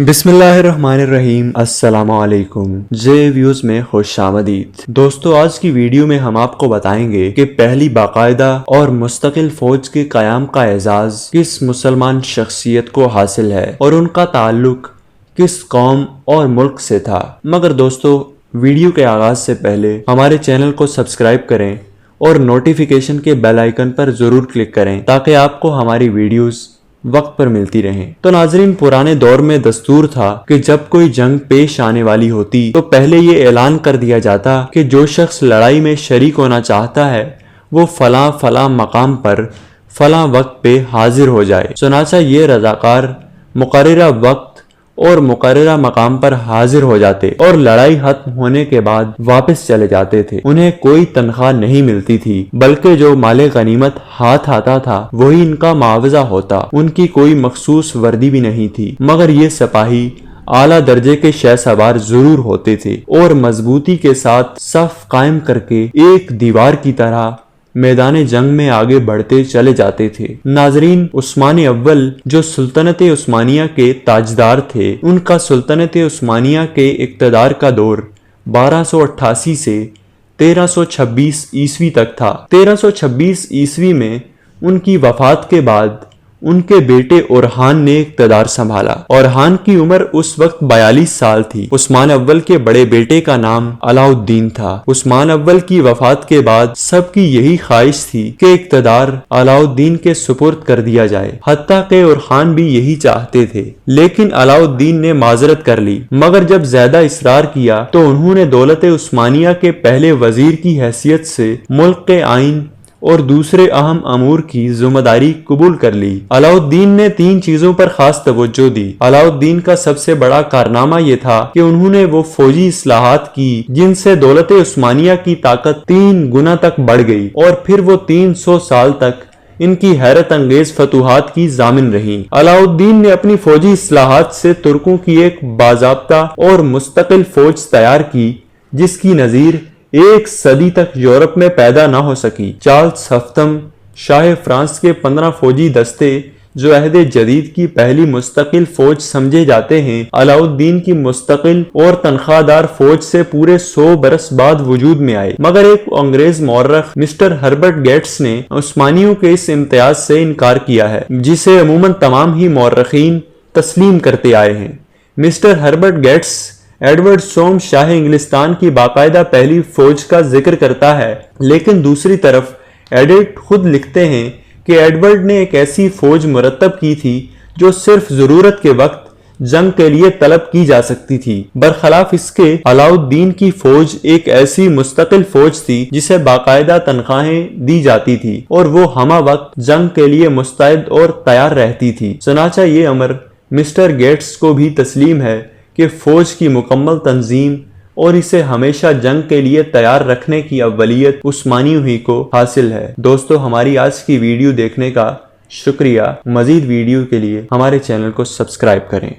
بسم اللہ الرحمن الرحیم۔ السلام علیکم، جے ویوز میں خوش آمدید۔ دوستو، آج کی ویڈیو میں ہم آپ کو بتائیں گے کہ پہلی باقاعدہ اور مستقل فوج کے قیام کا اعزاز کس مسلمان شخصیت کو حاصل ہے اور ان کا تعلق کس قوم اور ملک سے تھا۔ مگر دوستو، ویڈیو کے آغاز سے پہلے ہمارے چینل کو سبسکرائب کریں اور نوٹیفیکیشن کے بیل آئیکن پر ضرور کلک کریں تاکہ آپ کو ہماری ویڈیوز وقت پر ملتی رہیں۔ تو ناظرین، پرانے دور میں دستور تھا کہ جب کوئی جنگ پیش آنے والی ہوتی تو پہلے یہ اعلان کر دیا جاتا کہ جو شخص لڑائی میں شریک ہونا چاہتا ہے وہ فلاں مقام پر فلاں وقت پہ حاضر ہو جائے۔ چنانچہ یہ رضاکار مقررہ وقت اور مقررہ مقام پر حاضر ہو جاتے اور لڑائی ختم ہونے کے بعد واپس چلے جاتے تھے۔ انہیں کوئی تنخواہ نہیں ملتی تھی، بلکہ جو مال غنیمت ہاتھ آتا تھا وہی ان کا معاوضہ ہوتا۔ ان کی کوئی مخصوص وردی بھی نہیں تھی، مگر یہ سپاہی اعلیٰ درجے کے شہ سوار ضرور ہوتے تھے اور مضبوطی کے ساتھ صف قائم کر کے ایک دیوار کی طرح میدان جنگ میں آگے بڑھتے چلے جاتے تھے۔ ناظرین، عثمان اول جو سلطنت عثمانیہ کے تاجدار تھے، ان کا سلطنت عثمانیہ کے اقتدار کا دور 1288 سے 1326 عیسوی تک تھا۔ 1326 عیسوی میں ان کی وفات کے بعد ان کے بیٹے اورحان نے اقتدار سنبھالا۔ اورحان کی عمر اس وقت 42 سال تھی۔ عثمان اول کے بڑے بیٹے کا نام علاء الدین تھا۔ عثمان اول کی وفات کے بعد سب کی یہی خواہش تھی کہ اقتدار علاء الدین کے سپرد کر دیا جائے، حتیٰ کہ اورحان بھی یہی چاہتے تھے، لیکن علاء الدین نے معذرت کر لی۔ مگر جب زیادہ اصرار کیا تو انہوں نے دولت عثمانیہ کے پہلے وزیر کی حیثیت سے ملک کے آئین اور دوسرے اہم امور کی ذمہ داری قبول کر لی۔ علاء الدین نے 3 چیزوں پر خاص توجہ دی۔ علاء الدین کا سب سے بڑا کارنامہ یہ تھا کہ انہوں نے وہ فوجی اصلاحات کی جن سے دولت عثمانیہ کی طاقت 3 گنا تک بڑھ گئی اور پھر وہ 300 سال تک ان کی حیرت انگیز فتوحات کی ضامن رہیں۔ علاء الدین نے اپنی فوجی اصلاحات سے ترکوں کی ایک باضابطہ اور مستقل فوج تیار کی جس کی نظیر 1 صدی تک یورپ میں پیدا نہ ہو سکی۔ چارلس ہفتم، شاہ فرانس کے 15 فوجی دستے جو عہد جدید کی پہلی مستقل فوج سمجھے جاتے ہیں، علاء الدین کی مستقل اور تنخواہ دار فوج سے پورے 100 برس بعد وجود میں آئے۔ مگر ایک انگریز مورخ مسٹر ہربرٹ گیٹس نے عثمانیوں کے اس امتیاز سے انکار کیا ہے جسے عموماً تمام ہی مورخین تسلیم کرتے آئے ہیں۔ مسٹر ہربرٹ گیٹس ایڈورڈ سوم شاہ انگلستان کی باقاعدہ پہلی فوج کا ذکر کرتا ہے، لیکن دوسری طرف ایڈٹ خود لکھتے ہیں کہ ایڈورڈ نے ایک ایسی فوج مرتب کی تھی جو صرف ضرورت کے وقت جنگ کے لیے طلب کی جا سکتی تھی۔ برخلاف اس کے، علاء الدین کی فوج ایک ایسی مستقل فوج تھی جسے باقاعدہ تنخواہیں دی جاتی تھی اور وہ ہمہ وقت جنگ کے لیے مستعد اور تیار رہتی تھی۔ چنانچہ یہ امر مسٹر گیٹس کو بھی تسلیم ہے کہ فوج کی مکمل تنظیم اور اسے ہمیشہ جنگ کے لیے تیار رکھنے کی اولیت عثمانیوں ہی کو حاصل ہے۔ دوستو، ہماری آج کی ویڈیو دیکھنے کا شکریہ۔ مزید ویڈیو کے لیے ہمارے چینل کو سبسکرائب کریں۔